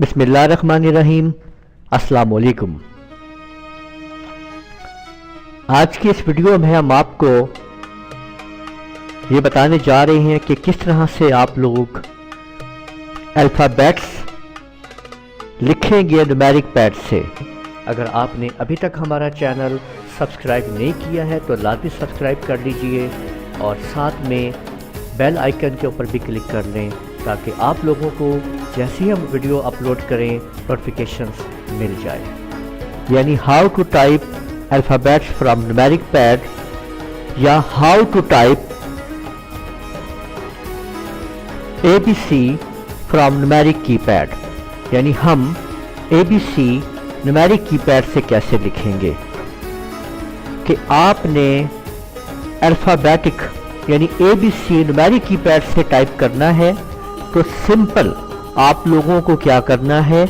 بسم اللہ الرحمن الرحیم۔ السلام علیکم۔ آج کی اس ویڈیو میں ہم آپ کو یہ بتانے جا رہے ہیں کہ کس طرح سے آپ لوگ الفابیٹس لکھیں گے نومیرک پیڈ سے۔ اگر آپ نے ابھی تک ہمارا چینل سبسکرائب نہیں کیا ہے تو لازمی سبسکرائب کر لیجئے اور ساتھ میں بیل آئیکن کے اوپر بھی کلک کر لیں تاکہ آپ لوگوں کو جیسے ہی ہم ویڈیو اپلوڈ کریں نوٹیفیکیشنز مل جائے۔ یعنی how to type alphabets from numeric pad یا how to type A B C from numeric key pad, یعنی ہم A B C numeric key pad سے کیسے لکھیں گے کہ آپ نے الفابیٹک یعنی A B C numeric key pad سے ٹائپ کرنا ہے تو سمپل آپ لوگوں کو کیا کرنا ہے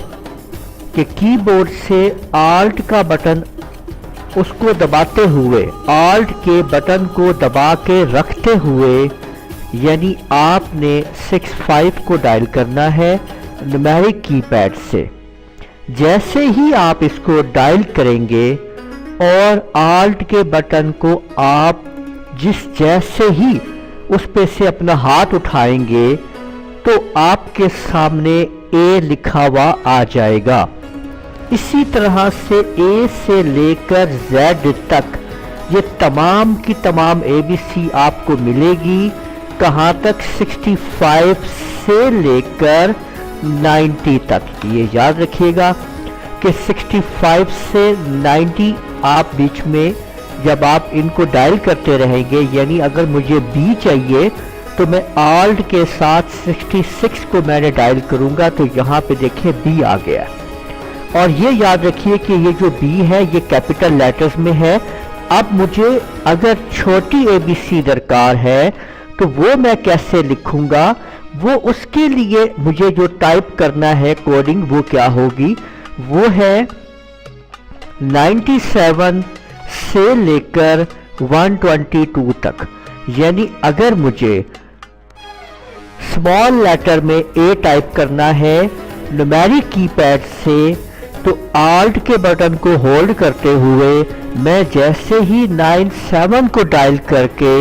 کہ کی بورڈ سے آلٹ کا بٹن اس کو دباتے ہوئے، آلٹ کے بٹن کو دبا کے رکھتے ہوئے، یعنی آپ نے 65 کو ڈائل کرنا ہے نومیرک کی پیڈ سے۔ جیسے ہی آپ اس کو ڈائل کریں گے اور آلٹ کے بٹن کو آپ جیسے ہی اس پہ سے اپنا ہاتھ اٹھائیں گے تو آپ کے سامنے اے لکھا ہوا آ جائے گا۔ اسی طرح سے اے سے لے کر زیڈ تک یہ تمام کی تمام اے بی سی آپ کو ملے گی۔ کہاں تک؟ 65 سے لے کر 90 تک۔ یہ یاد رکھیے گا کہ 65 سے 90 آپ بیچ میں جب آپ ان کو ڈائل کرتے رہیں گے، یعنی اگر مجھے بی چاہیے تو میں آلٹ کے ساتھ 66 کو میں نے ڈائل کروں گا تو یہاں پہ دیکھیں بی آ گیا۔ اور یہ یاد رکھیے کہ یہ جو بی ہے یہ کیپٹل لیٹرز میں ہے۔ اب مجھے اگر چھوٹی اے بی سی درکار ہے تو وہ میں کیسے لکھوں گا؟ وہ اس کے لیے مجھے جو ٹائپ کرنا ہے کوڈنگ وہ کیا ہوگی؟ وہ ہے 97 سے لے کر 122 تک۔ یعنی اگر مجھے اسمال لیٹر میں اے ٹائپ کرنا ہے نومیرک کی پیڈ سے تو آلٹ کے بٹن کو ہولڈ کرتے ہوئے میں جیسے ہی 97 کو ڈائل کر کے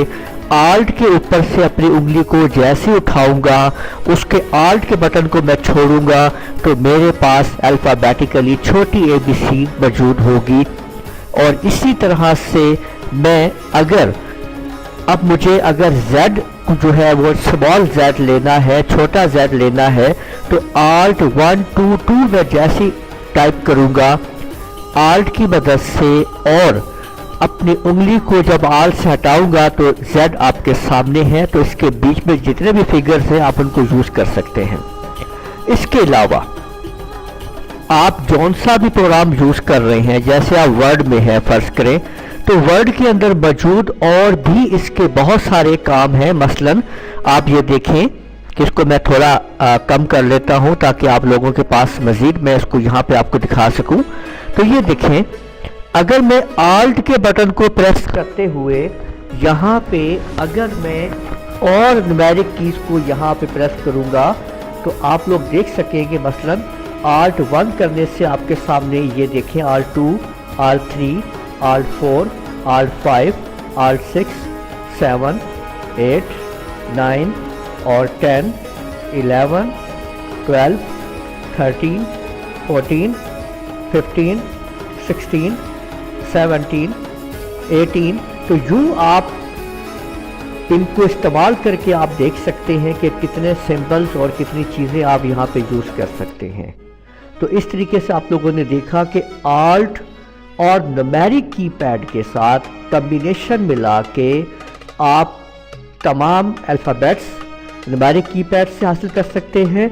آلٹ کے اوپر سے اپنی انگلی کو جیسے اٹھاؤں گا، اس کے آلٹ کے بٹن کو میں چھوڑوں گا تو میرے پاس الفابیٹیکلی چھوٹی اے بی سی موجود ہوگی۔ اور اسی طرح سے میں اب مجھے اگر زیڈ جو ہے وہ سمال زیڈ لینا ہے، چھوٹا زیڈ لینا ہے تو آلٹ 122 میں جیسی ٹائپ کروں گا آلٹ کی مدد سے اور اپنی انگلی کو جب آلٹ سے ہٹاؤں گا تو زیڈ آپ کے سامنے ہے، تو اس کے بیچ میں جتنے بھی فگرز ہیں آپ ان کو یوز کر سکتے ہیں۔ اس کے علاوہ آپ جون سا بھی پروگرام یوز کر رہے ہیں، جیسے آپ ورڈ میں ہے فرض کریں تو ورڈ کے اندر موجود اور بھی اس کے بہت سارے کام ہیں۔ مثلا آپ یہ دیکھیں کہ اس کو میں تھوڑا کم کر لیتا ہوں تاکہ آپ لوگوں کے پاس مزید میں اس کو یہاں پہ آپ کو دکھا سکوں۔ تو یہ دیکھیں، اگر میں آلٹ کے بٹن کو پریس کرتے ہوئے یہاں پہ اگر میں اور نومیرک کیز کو یہاں پہ پریس کروں گا تو آپ لوگ دیکھ سکیں گے مثلا آلٹ 1 کرنے سے آپ کے سامنے یہ دیکھیں alt 2، alt 3، alt 4، alt 5، alt 6، 7، 8، 9 اور 10، 11، 12، 13، 14، 15، 16، 17، 18۔ تو یوں آپ ان کو استعمال کر کے آپ دیکھ سکتے ہیں کہ کتنے سمبلز اور کتنی چیزیں آپ یہاں پہ یوز کر سکتے ہیں۔ تو اس طریقے سے آپ لوگوں نے دیکھا کہ آلٹ اور نومیرک کی پیڈ کے ساتھ کمبینیشن ملا کے آپ تمام الفابیٹس نومیرک کی پیڈ سے حاصل کر سکتے ہیں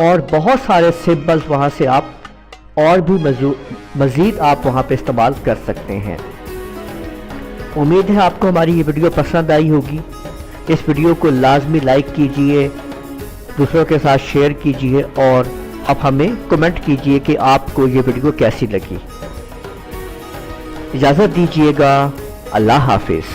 اور بہت سارے سمبلز وہاں سے آپ اور بھی مزید آپ وہاں پہ استعمال کر سکتے ہیں۔ امید ہے آپ کو ہماری یہ ویڈیو پسند آئی ہوگی۔ اس ویڈیو کو لازمی لائک کیجئے، دوسروں کے ساتھ شیئر کیجئے اور اب ہمیں کمنٹ کیجئے کہ آپ کو یہ ویڈیو کیسی لگی۔ اجازت دیجئے گا، اللہ حافظ۔